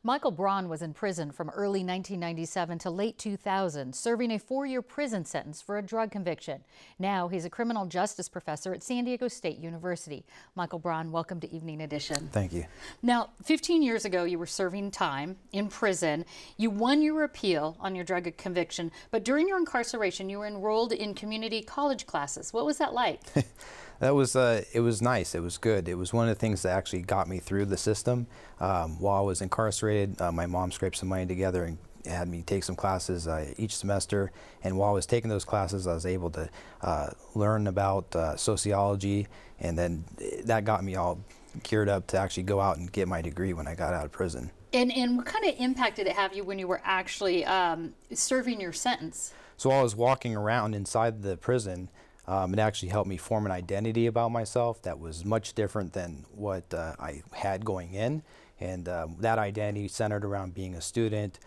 Michael Braun was in prison from early 1997 to late 2000, serving a 4-year prison sentence for a drug conviction. Now he's a criminal justice professor at San Diego State University. Michael Braun, welcome to Evening Edition. Thank you. Now, 15 years ago, you were serving time in prison. You won your appeal on your drug conviction, but during your incarceration, you were enrolled in community college classes. What was that like? That was, it was nice. It was good. It was one of the things that actually got me through the system. While I was incarcerated, my mom scraped some money together and had me take some classes each semester. And while I was taking those classes, I was able to learn about sociology, and then that got me all geared up to actually go out and get my degree when I got out of prison. And what kind of impact did it have you when you were actually serving your sentence? So while I was walking around inside the prison, it actually helped me form an identity about myself that was much different than what I had going in. And that identity centered around being a student,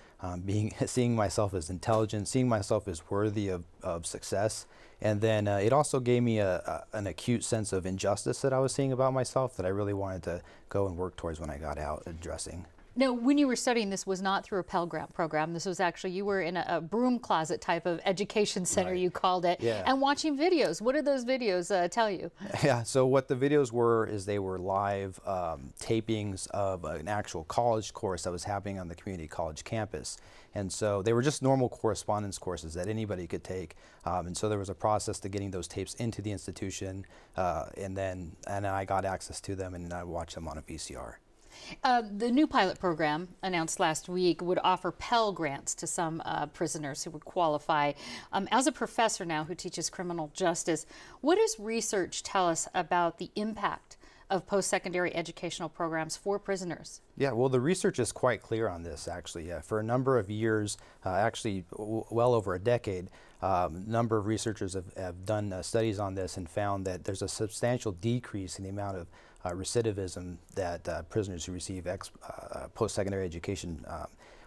seeing myself as intelligent, seeing myself as worthy of success. And then it also gave me an acute sense of injustice that I was seeing about myself that I really wanted to go and work towards when I got out, addressing. Now, when you were studying, this was not through a Pell Grant program. This was actually, you were in a broom closet type of education center, right. You called it, yeah. And watching videos. What did those videos tell you? Yeah, so what the videos were is they were live tapings of an actual college course that was happening on the community college campus. And so they were just normal correspondence courses that anybody could take. And so there was a process to getting those tapes into the institution, and I got access to them, and I watched them on a VCR. The new pilot program announced last week would offer Pell grants to some prisoners who would qualify. As a professor now who teaches criminal justice, what does research tell us about the impact of post-secondary educational programs for prisoners? Yeah, well, the research is quite clear on this, actually. For a number of years, actually well over a decade, a number of researchers have done studies on this and found that there's a substantial decrease in the amount of recidivism that prisoners who receive post-secondary education,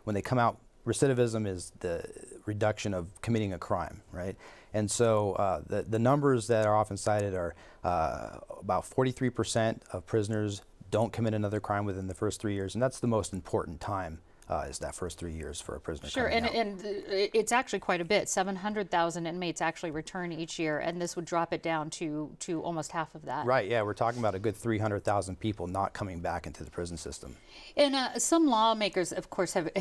when they come out. Recidivism is the reduction of committing a crime, right? And so the numbers that are often cited are about 43% of prisoners don't commit another crime within the first 3 years, and that's the most important time. Is that first 3 years for a prisoner. Sure, and it's actually quite a bit. 700,000 inmates actually return each year, and this would drop it down to almost half of that. Right, yeah, we're talking about a good 300,000 people not coming back into the prison system. And some lawmakers, of course, have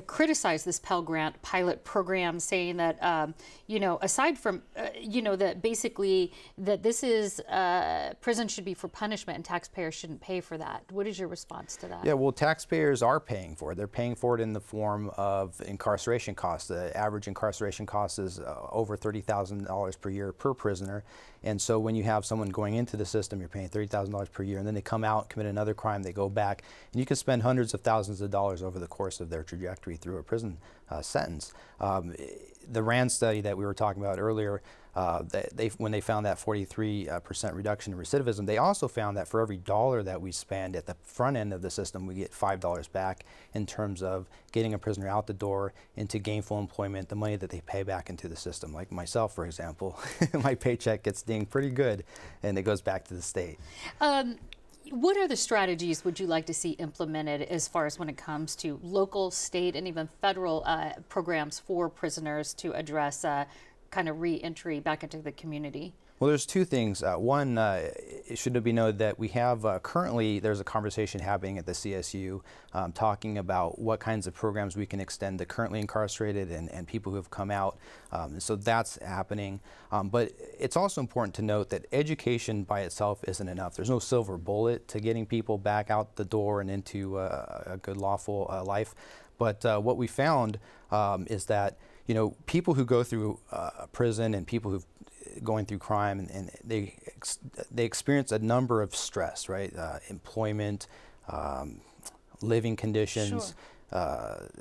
criticized this Pell Grant pilot program, saying that, you know, aside from, you know, that basically that this is, prison should be for punishment and taxpayers shouldn't pay for that. What is your response to that? Yeah, well, taxpayers are paying for it. They're paying for it in the form of incarceration costs. The average incarceration cost is over $30,000 per year per prisoner. And so when you have someone going into the system, you're paying $30,000 per year, and then they come out, commit another crime, they go back, and you can spend hundreds of thousands of dollars over the course of their trajectory through a prison sentence. The RAND study that we were talking about earlier, when they found that 43% reduction in recidivism, they also found that for every dollar that we spend at the front end of the system, we get $5 back in terms of getting a prisoner out the door into gainful employment, the money that they pay back into the system. Like myself, for example, my paycheck gets dinged pretty good, and it goes back to the state. What other strategies would you like to see implemented as far as when it comes to local, state, and even federal programs for prisoners to address kind of re-entry back into the community? Well, there's two things. One, it should be noted that we have currently, there's a conversation happening at the CSU talking about what kinds of programs we can extend to currently incarcerated and people who have come out. So that's happening. But it's also important to note that education by itself isn't enough. There's no silver bullet to getting people back out the door and into a good lawful life. But what we found is that, you know, people who go through prison and people who've going through crime, and they experience a number of stress, right? Employment, living conditions,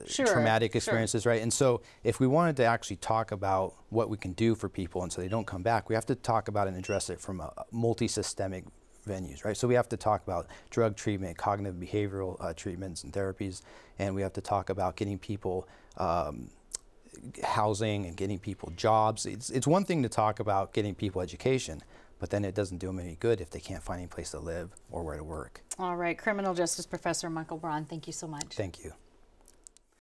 traumatic experiences, right? And so if we wanted to actually talk about what we can do for people and so they don't come back, we have to talk about and address it from a multi-systemic venues, right? So we have to talk about drug treatment, cognitive behavioral treatments and therapies, and we have to talk about getting people housing and getting people jobs. It's one thing to talk about getting people education, but then it doesn't do them any good if they can't find any place to live or where to work. All right, criminal justice professor Michael Braun, thank you so much. Thank you.